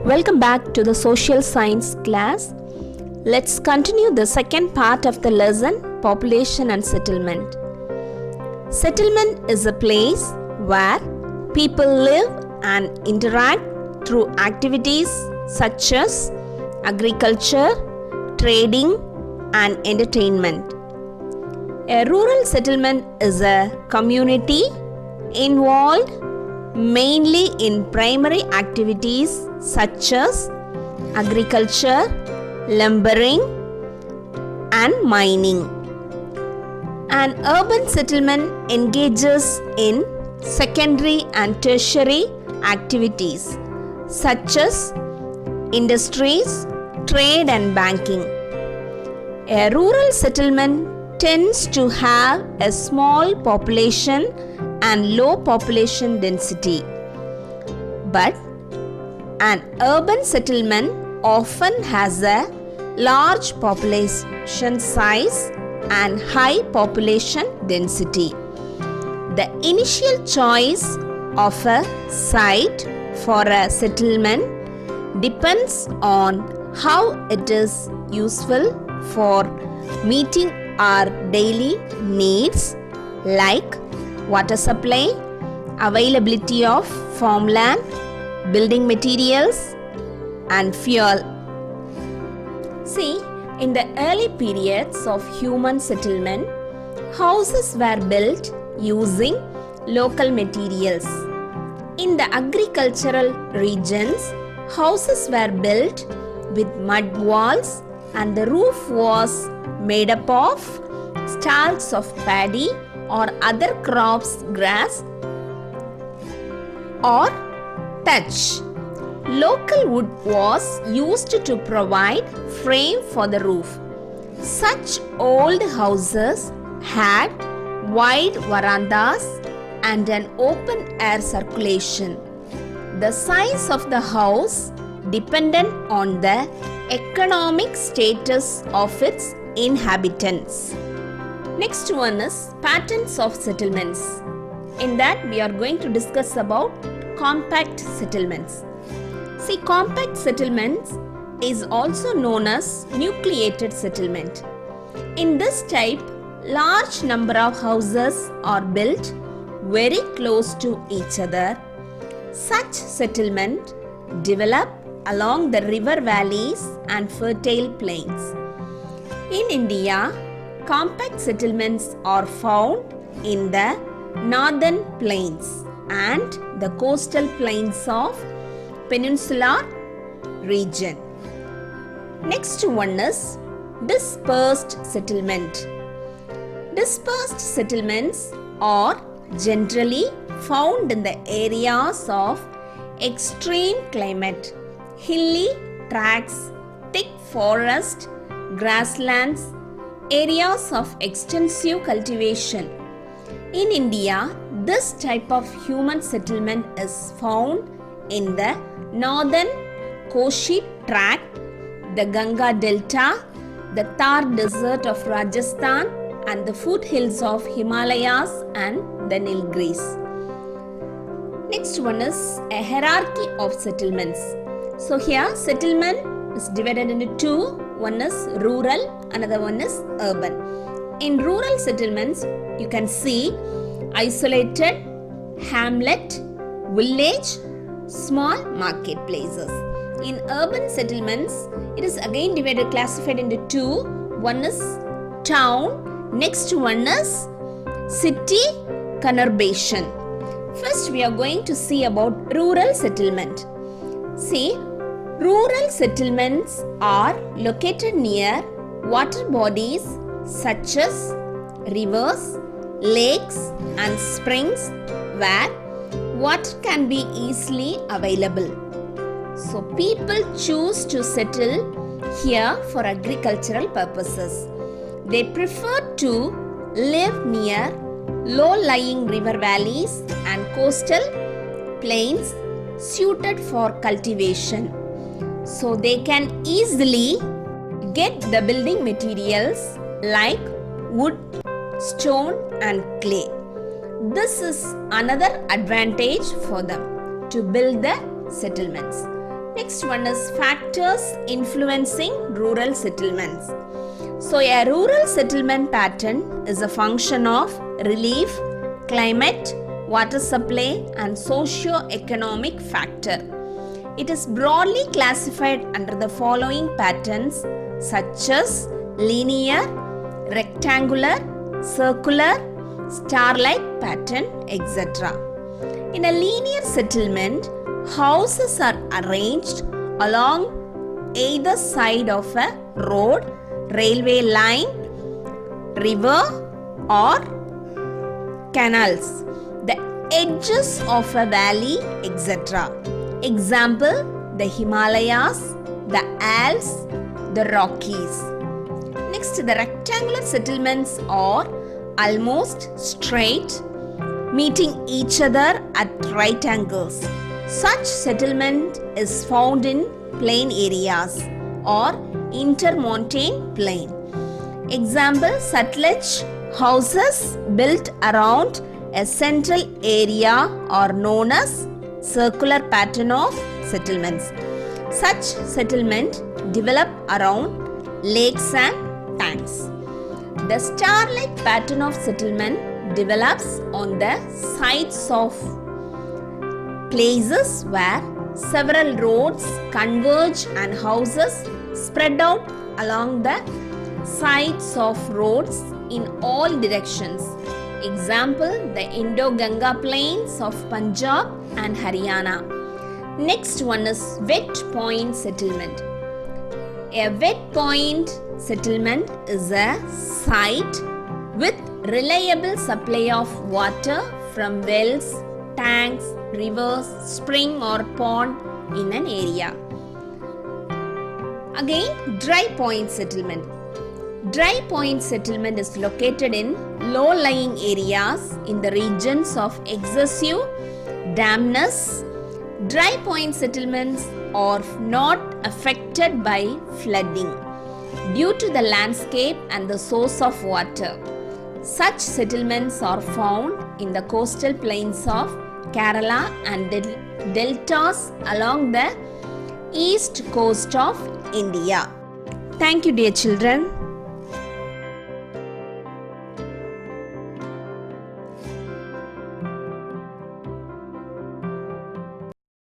Welcome back to the social science class. Let's continue the second part of the lesson, population and settlement. Settlement is a place where people live and interact through activities such as agriculture, trading, and entertainment. A rural settlement is a community involved mainly in primary activities such as agriculture, lumbering, and mining. An urban settlement engages in secondary and tertiary activities such as industries, trade, and banking. A rural settlement tends to have a small population and low population density. But an urban settlement often has a large population size and high population density. The initial choice of a site for a settlement depends on how it is useful for meeting our daily needs like water supply, availability of farmland, building materials, and fuel. See, in the early periods of human settlement, houses were built using local materials. In the agricultural regions, houses were built with mud walls and the roof was made up of stalks of paddy or other crops, grass or thatch. Local wood was used to provide frame for the roof. Such old houses had wide verandas and an open air circulation. The size of the house depended on the economic status of its inhabitants. Next one is patterns of settlements. In that we are going to discuss about compact settlements. See, compact settlements is also known as nucleated settlement. In this type, large number of houses are built very close to each other. Such settlement develop along the river valleys and fertile plains. In India, compact settlements are found in the northern plains and the coastal plains of peninsular region. Next one is dispersed settlement. Dispersed settlements are generally found in the areas of extreme climate, hilly tracts, thick forest, grasslands, areas of extensive cultivation. In India, this type of human settlement is found in the northern Koshi tract, the Ganga Delta, the Thar desert of Rajasthan, and the foothills of Himalayas and the Nilgiris. Next one is a hierarchy of settlements. So here settlement is divided into two. One is rural, another one is urban. In rural settlements, you can see isolated hamlet, village, small marketplaces. In urban settlements, it is again divided, classified into two. One is town, next one is city conurbation. First, we are going to see about rural settlement. See, rural settlements are located near water bodies such as rivers, lakes, and springs where water can be easily available. So people choose to settle here for agricultural purposes. They prefer to live near low-lying river valleys and coastal plains suited for cultivation. So they can easily get the building materials like wood, stone, and clay. This is another advantage for them to build the settlements. Next one is factors influencing rural settlements. So a rural settlement pattern is a function of relief, climate, water supply and socio-economic factor. It is broadly classified under the following patterns such as linear, rectangular, circular, star-like pattern, etc. In a linear settlement, houses are arranged along either side of a road, railway line, river or canals, the edges of a valley, etc. Example, the Himalayas, the Alps, the Rockies. Next, the rectangular settlements are almost straight, meeting each other at right angles. Such settlement is found in plain areas or intermontane plain. Example, Sutlej houses built around a central area are known as circular pattern of settlements. Such settlement develop around lakes and tanks. The star-like pattern of settlement develops on the sides of places where several roads converge and houses spread out along the sides of roads in all directions. Example, the Indo-Ganga plains of Punjab and Haryana. Next one is wet point settlement. A wet point settlement is a site with reliable supply of water from wells, tanks, rivers, spring or pond in an area. Again, dry point settlement. Dry point settlement is located in low-lying areas in the regions of excessive dampness. Dry point settlements are not affected by flooding due to the landscape and the source of water. Such settlements are found in the coastal plains of Kerala and deltas along the east coast of India. Thank you, dear children.